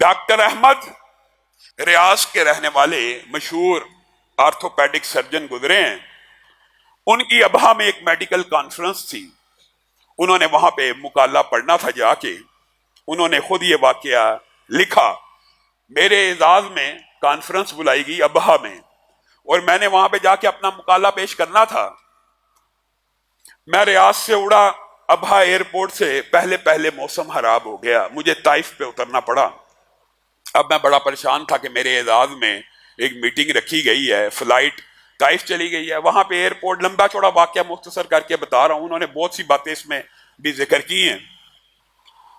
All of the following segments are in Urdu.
ڈاکٹر احمد ریاض کے رہنے والے مشہور آرتھوپیڈک سرجن گزرے ہیں. ان کی ابہا میں ایک میڈیکل کانفرنس تھی. انہوں نے وہاں پہ مقالہ پڑھنا تھا جا کے. انہوں نے خود یہ واقعہ لکھا. میرے اعزاز میں کانفرنس بلائی گئی ابہا میں, اور میں نے وہاں پہ جا کے اپنا مقالہ پیش کرنا تھا. میں ریاض سے اڑا ابہا ایئرپورٹ سے پہلے موسم خراب ہو گیا. مجھے طائف پہ اترنا پڑا. اب میں بڑا پریشان تھا کہ میرے اعزاز میں ایک میٹنگ رکھی گئی ہے, فلائٹ طائف چلی گئی ہے. وہاں پہ ایئرپورٹ, لمبا چوڑا واقعہ مختصر کر کے بتا رہا ہوں, انہوں نے بہت سی باتیں اس میں بھی ذکر کی ہیں.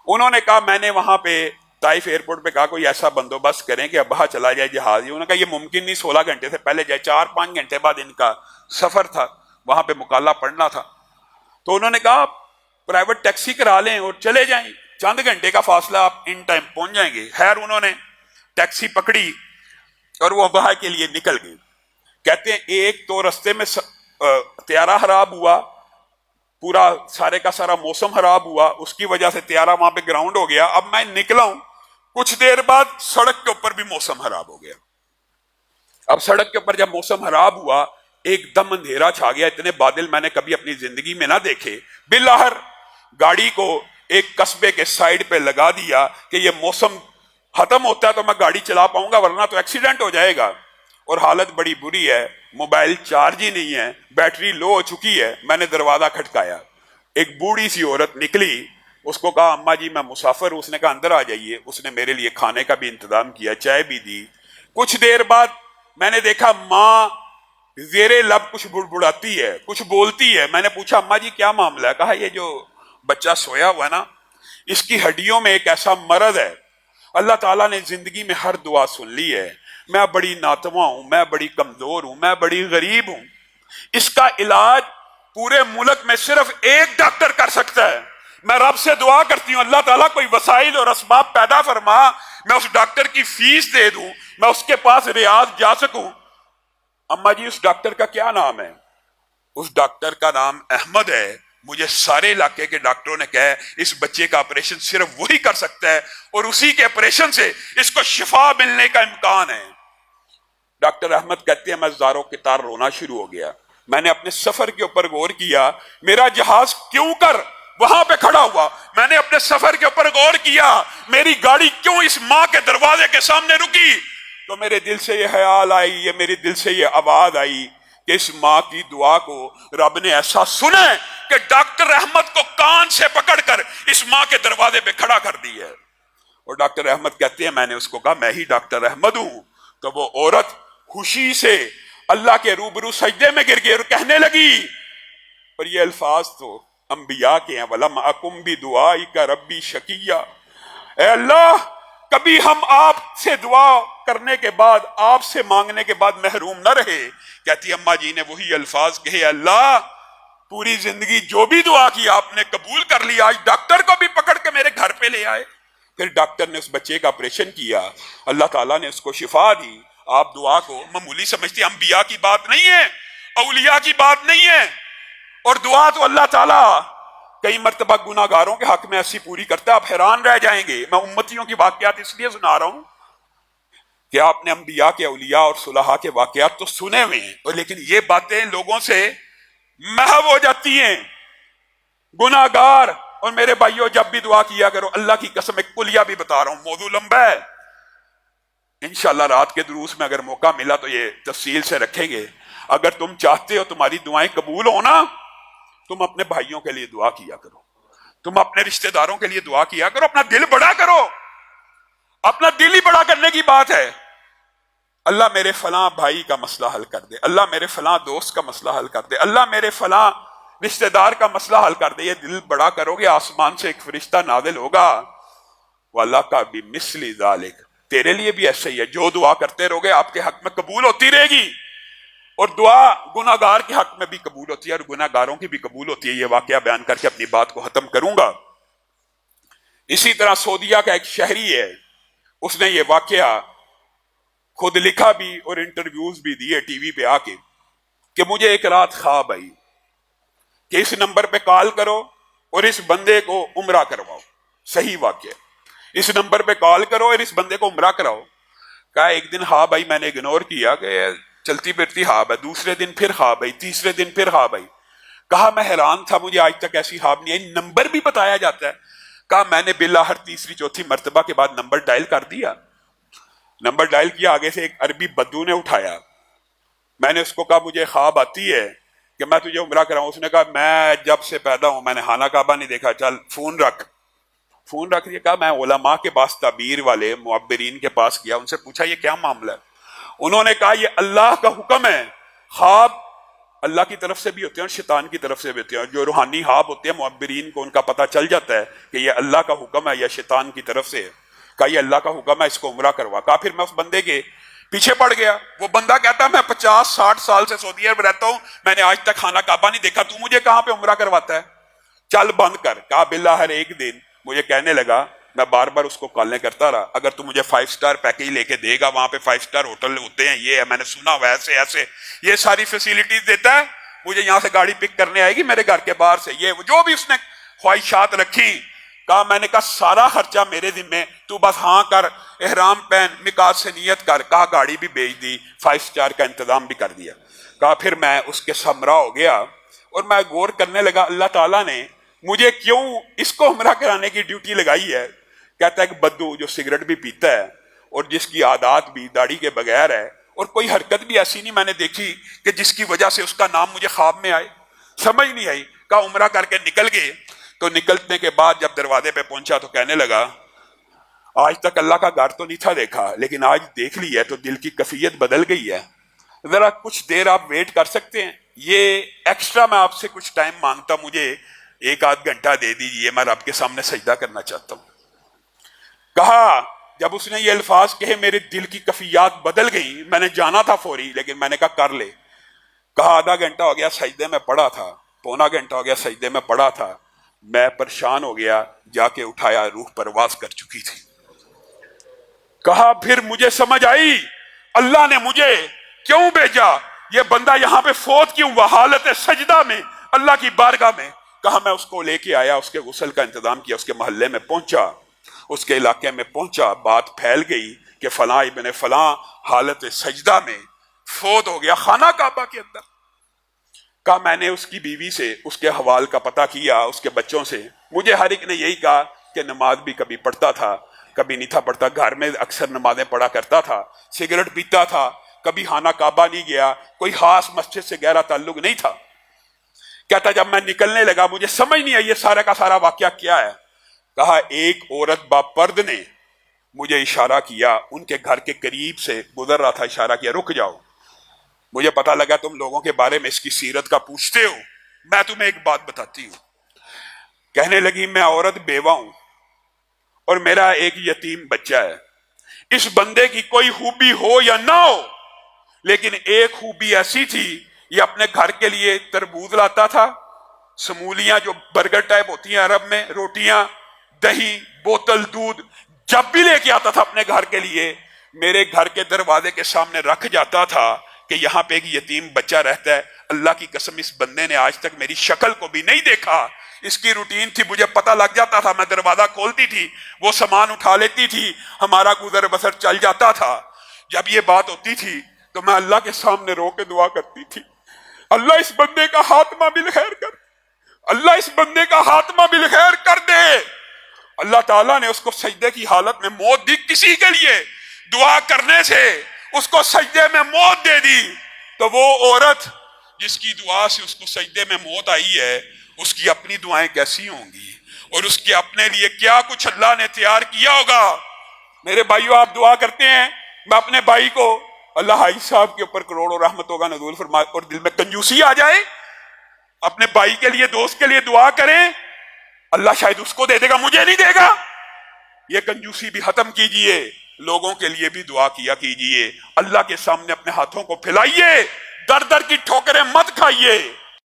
انہوں نے کہا, میں نے وہاں پہ طائف ایئرپورٹ پہ کہا کوئی ایسا بندوبست کریں کہ ابہا چلا جائے جہاز. انہوں نے کہا یہ ممکن نہیں, 16 گھنٹے سے پہلے جائے. 4-5 گھنٹے بعد ان کا سفر تھا, وہاں پہ مقالہ پڑھنا تھا. تو انہوں نے کہا پرائیویٹ ٹیکسی کرا لیں اور چلے جائیں, چند گھنٹے کا فاصلہ, آپ ان ٹائم پہنچ جائیں گے. خیر انہوں نے ٹیکسی پکڑی اور وہ ابہا کے لیے نکل گئے. کہتے ہیں ایک تو رستے میں طیارہ خراب ہوا, پورا سارے کا سارا موسم خراب ہوا, اس کی وجہ سے طیارہ وہاں پہ گراؤنڈ ہو گیا. اب میں نکلا ہوں, کچھ دیر بعد سڑک کے اوپر بھی موسم خراب ہو گیا. اب سڑک کے اوپر جب موسم خراب ہوا, ایک دم اندھیرا چھا گیا. اتنے بادل میں نے کبھی اپنی زندگی میں نہ دیکھے. بالآخر گاڑی کو ایک قصبے کے سائیڈ پہ لگا دیا کہ یہ موسم ختم ہوتا ہے تو میں گاڑی چلا پاؤں گا, ورنہ تو ایکسیڈنٹ ہو جائے گا. اور حالت بڑی بری ہے, موبائل چارج ہی نہیں ہے, بیٹری لو ہو چکی ہے. میں نے دروازہ کھٹکایا, ایک بوڑھی سی عورت نکلی. اس کو کہا اماں جی میں مسافر ہوں. اس نے کہا اندر آ جائیے. اس نے میرے لیے کھانے کا بھی انتظام کیا, چائے بھی دی. کچھ دیر بعد میں نے دیکھا ماں زیر لب کچھ بڑبڑاتی ہے, کچھ بولتی ہے. میں نے پوچھا اماں جی کیا معاملہ ہے؟ کہا یہ جو بچہ سویا ہوا ہے نا, اس کی ہڈیوں میں ایک ایسا مرض ہے, اللہ تعالیٰ نے زندگی میں ہر دعا سن لی ہے. میں بڑی ناتواں ہوں, میں بڑی کمزور ہوں, میں بڑی غریب ہوں. اس کا علاج پورے ملک میں صرف ایک ڈاکٹر کر سکتا ہے. میں رب سے دعا کرتی ہوں اللہ تعالیٰ کوئی وسائل اور اسباب پیدا فرما, میں اس ڈاکٹر کی فیس دے دوں, میں اس کے پاس ریاض جا سکوں. اماں جی اس ڈاکٹر کا کیا نام ہے؟ اس ڈاکٹر کا نام احمد ہے. مجھے سارے علاقے کے ڈاکٹروں نے کہا اس بچے کا آپریشن صرف وہی کر سکتا ہے, اور اسی کے آپریشن سے اس کو شفا ملنے کا امکان ہے. ڈاکٹر احمد کہتے ہیں میں زاروں کے تار رونا شروع ہو گیا. میں نے اپنے سفر کے اوپر غور کیا, میرا جہاز کیوں کر وہاں پہ کھڑا ہوا. میں نے اپنے سفر کے اوپر غور کیا, میری گاڑی کیوں اس ماں کے دروازے کے سامنے رکی. تو میرے دل سے یہ خیال آئی, یہ میرے دل سے یہ آواز آئی کہ اس ماں کی دعا کو رب نے ایسا سنا کہ ڈاکٹر احمد کو کان سے پکڑ کر اس ماں کے دروازے پہ کھڑا کر دی ہے. اور ڈاکٹر احمد کہتے ہیں میں نے اس کو کہا میں ہی ڈاکٹر احمد ہوں. تو وہ عورت خوشی سے اللہ کے روبرو سجدے میں گر گئی اور کہنے لگی, اور یہ الفاظ تو انبیاء کے ہیں, وَلَمْ أَكُمْ بِدُعَائِكَ رَبِّي شَقِيًّا, اے اللہ کبھی ہم آپ سے دعا کرنے کے بعد, آپ سے مانگنے کے بعد محروم نہ رہے. کہتی اماں جی نے وہی الفاظ کہے, اللہ پوری زندگی جو بھی دعا کی آپ نے قبول کر لیا, آج ڈاکٹر کو بھی پکڑ کے میرے گھر پہ لے آئے. پھر ڈاکٹر نے اس بچے کا آپریشن کیا, اللہ تعالیٰ نے اس کو شفا دی. آپ دعا کو معمولی سمجھتے, انبیاء کی بات نہیں ہے, اولیاء کی بات نہیں ہے. اور دعا تو اللہ تعالیٰ کئی مرتبہ گناہ گاروں کے حق میں ایسی پوری کرتا ہے, آپ حیران رہ جائیں گے. میں امتیوں کی واقعات اس لیے سنا رہا ہوں کہ آپ نے انبیاء کے, اولیاء اور صلحاء کے واقعات تو سنے ہوئے ہیں, اور لیکن یہ باتیں لوگوں سے محو ہو جاتی ہیں. گناہ گار. اور میرے بھائیوں جب بھی دعا کیا کرو, اللہ کی قسم ایک کلیہ بھی بتا رہا ہوں, موضوع لمبا ہے, انشاءاللہ رات کے دروس میں اگر موقع ملا تو یہ تفصیل سے رکھیں گے. اگر تم چاہتے ہو تمہاری دعائیں قبول ہونا, تم اپنے بھائیوں کے لیے دعا کیا کرو, تم اپنے رشتہ داروں کے لیے دعا کیا کرو, اپنا دل بڑا کرو. اپنا دل ہی بڑا کرنے کی بات ہے. اللہ میرے فلاں بھائی کا مسئلہ حل کر دے, اللہ میرے فلاں دوست کا مسئلہ حل کر دے, اللہ میرے فلاں رشتہ دار کا مسئلہ حل کر دے. یہ دل بڑا کرو گے, آسمان سے ایک فرشتہ نازل ہوگا, وَلَكَ بِمِثْلِ ذَلِكَ, تیرے لیے بھی ایسے ہی ہے. جو دعا کرتے رہو گے آپ کے حق میں قبول ہوتی رہے گی, اور دعا گناہ گار کے حق میں بھی قبول ہوتی ہے اور گناہ گاروں کی بھی قبول ہوتی ہے. یہ واقعہ بیان کر کے اپنی بات کو ختم کروں گا. اسی طرح سعودیہ کا ایک شہری ہے, اس نے یہ واقعہ خود لکھا بھی اور انٹرویوز بھی دیے ٹی وی پہ آ کے, کہ مجھے ایک رات خواب آئی کہ اس نمبر پہ کال کرو اور اس بندے کو عمرہ کرواؤ. صحیح واقعہ. اس نمبر پہ کال کرو اور اس بندے کو عمرہ کراؤ. کہا ایک دن ہاں بھائی میں نے اگنور کیا کہ چلتی پھرتی ہاں بھائی, دوسرے دن پھر ہاں بھائی, تیسرے دن پھر ہاں بھائی. کہا میں حیران تھا, مجھے آج تک ایسی ہاں نہیں آئی, نمبر بھی بتایا جاتا ہے. کہا میں نے بالآخر تیسری چوتھی مرتبہ کے بعد نمبر ڈائل کر دیا. نمبر ڈائل کیا, آگے سے ایک عربی بدو نے اٹھایا. میں نے اس کو کہا مجھے خواب آتی ہے کہ میں تجھے عمرہ کراؤں. اس نے کہا میں جب سے پیدا ہوں میں نے خانہ کعبہ نہیں دیکھا, چل فون رکھ. فون رکھ دیا. کہا میں علماء کے پاس, تعبیر والے معبرین کے پاس گیا, ان سے پوچھا یہ کیا معاملہ ہے. انہوں نے کہا یہ اللہ کا حکم ہے. خواب اللہ کی طرف سے بھی ہوتے ہیں اور شیطان کی طرف سے بھی ہوتے ہیں. جو روحانی خواب ہوتے ہیں معبرین کو ان کا پتہ چل جاتا ہے کہ یہ اللہ کا حکم ہے یا شیطان کی طرف سے ہے. کہا یہ اللہ کا حکم ہے, اس کو عمرہ کروا. کہا پھر میں اس بندے کے پیچھے پڑ گیا. وہ بندہ کہتا ہے میں 50-60 سال سے سعودی عرب رہتا ہوں, میں نے آج تک خانہ کعبہ نہیں دیکھا, تو مجھے کہاں پہ عمرہ کرواتا ہے, چل بند کر. کہا بالآخر ایک دن مجھے کہنے لگا, میں بار بار اس کو کالیں کرتا رہا, اگر تو مجھے 5 سٹار پیکیج لے کے دے گا, وہاں پہ 5 سٹار ہوٹل ہوتے ہیں, یہ ہے میں نے سنا ہوا ایسے ایسے, یہ ساری فیسیلیٹیز دیتا ہے, مجھے یہاں سے گاڑی پک کرنے آئے گی میرے گھر کے باہر سے, یہ جو بھی اس نے خواہشات رکھی. کہا میں نے کہا سارا خرچہ میرے ذمے, تو بس ہاں کر, احرام پہن, میقات سے نیت کر. کہا گاڑی بھی بیچ دی, 5 سٹار کا انتظام بھی کر دیا. کہا پھر میں اس کے سمرا ہو گیا اور میں غور کرنے لگا اللہ تعالیٰ نے مجھے کیوں اس کو عمرہ کرانے کی ڈیوٹی لگائی ہے. کہتا ہے کہ بدو جو سگریٹ بھی پیتا ہے اور جس کی عادات بھی داڑھی کے بغیر ہے, اور کوئی حرکت بھی ایسی نہیں میں نے دیکھی کہ جس کی وجہ سے اس کا نام مجھے خواب میں آئے, سمجھ نہیں آئی. کہا عمرہ کر کے نکل گئے. تو نکلنے کے بعد جب دروازے پہ پہنچا تو کہنے لگا آج تک اللہ کا گھر تو نہیں تھا دیکھا, لیکن آج دیکھ لی ہے تو دل کی کیفیت بدل گئی ہے, ذرا کچھ دیر آپ ویٹ کر سکتے ہیں, یہ ایکسٹرا میں آپ سے کچھ ٹائم مانگتا, مجھے 1-8 گھنٹہ دے دیجیے, میں رب کے سامنے سجدہ کرنا چاہتا ہوں. کہا جب اس نے یہ الفاظ کہے میرے دل کی کیفیات بدل گئی, میں نے جانا تھا فوری لیکن میں نے کہا کر لے. کہا آدھا گھنٹہ ہو گیا سجدے میں پڑا تھا, پونا گھنٹہ ہو گیا سجدے میں پڑا تھا, میں پریشان ہو گیا, جا کے اٹھایا, روح پرواز کر چکی تھی. کہا پھر مجھے سمجھ آئی اللہ نے مجھے کیوں بھیجا, یہ بندہ یہاں پہ فوت کیوں ہوا حالت سجدہ میں اللہ کی بارگاہ میں. کہا میں اس کو لے کے آیا, اس کے غسل کا انتظام کیا, اس کے محلے میں پہنچا, اس کے علاقے میں پہنچا, بات پھیل گئی کہ فلاں ابن فلاں حالت سجدہ میں فوت ہو گیا خانہ کعبہ کے اندر. کہا میں نے اس کی بیوی سے اس کے حوال کا پتہ کیا, اس کے بچوں سے, مجھے ہر ایک نے یہی کہا کہ نماز بھی کبھی پڑھتا تھا کبھی نہیں تھا پڑھتا, گھر میں اکثر نمازیں پڑھا کرتا تھا, سگریٹ پیتا تھا, کبھی خانہ کعبہ نہیں گیا, کوئی خاص مسجد سے گہرا تعلق نہیں تھا. کہتا جب میں نکلنے لگا مجھے سمجھ نہیں آئی یہ سارا کا سارا واقعہ کیا ہے. کہا ایک عورت باپرد نے مجھے اشارہ کیا, ان کے گھر کے قریب سے گزر رہا تھا, اشارہ کیا رک جاؤ, مجھے پتا لگا تم لوگوں کے بارے میں اس کی سیرت کا پوچھتے ہو, میں تمہیں ایک بات بتاتی ہوں. کہنے لگی میں عورت بیوہ ہوں اور میرا ایک یتیم بچہ ہے. اس بندے کی کوئی خوبی ہو یا نہ ہو, لیکن ایک خوبی ایسی تھی, یہ اپنے گھر کے لیے تربوز لاتا تھا, سمولیاں جو برگر ٹائپ ہوتی ہیں عرب میں, روٹیاں, دہی, بوتل دودھ, جب بھی لے کے آتا تھا اپنے گھر کے لیے میرے گھر کے دروازے کے سامنے رکھ جاتا تھا کہ یہاں پہ ایک یتیم بچہ رہتا ہے. اللہ کی قسم اس بندے نے آج تک میری شکل کو بھی نہیں دیکھا, اس کی روٹین تھی, مجھے پتہ لگ جاتا تھا, میں دروازہ کھولتی تھی, وہ سامان اٹھا لیتی تھی, ہمارا گزر بسر چل جاتا تھا. جب یہ بات ہوتی تھی تو میں اللہ کے سامنے رو کے دعا کرتی تھی, اللہ اس بندے کا خاتمہ بالخیر کر, اللہ اس بندے کا خاتمہ بالخیر کر دے. اللہ تعالیٰ نے اس کو سجدے کی حالت میں موت دی, کسی کے لیے دعا کرنے سے اس کو سجدے میں موت دے دی. تو وہ عورت جس کی دعا سے اس کو سجدے میں موت آئی ہے, اس کی اپنی دعائیں کیسی ہوں گی, اور اس کے اپنے لیے کیا کچھ اللہ نے تیار کیا ہوگا. میرے بھائیو آپ دعا کرتے ہیں, میں اپنے بھائی کو, اللہ حاجی صاحب کے اوپر کروڑوں رحمتوں کا نزول فرمائے, اور دل میں کنجوسی آ جائے, اپنے بھائی کے لیے دوست کے لیے دعا کریں, اللہ شاید اس کو دے دے گا, مجھے نہیں دے گا. یہ کنجوسی بھی ختم کیجئے, لوگوں کے لیے بھی دعا کیا کیجئے, اللہ کے سامنے اپنے ہاتھوں کو پھیلائیے, در در کی ٹھوکریں مت کھائیے.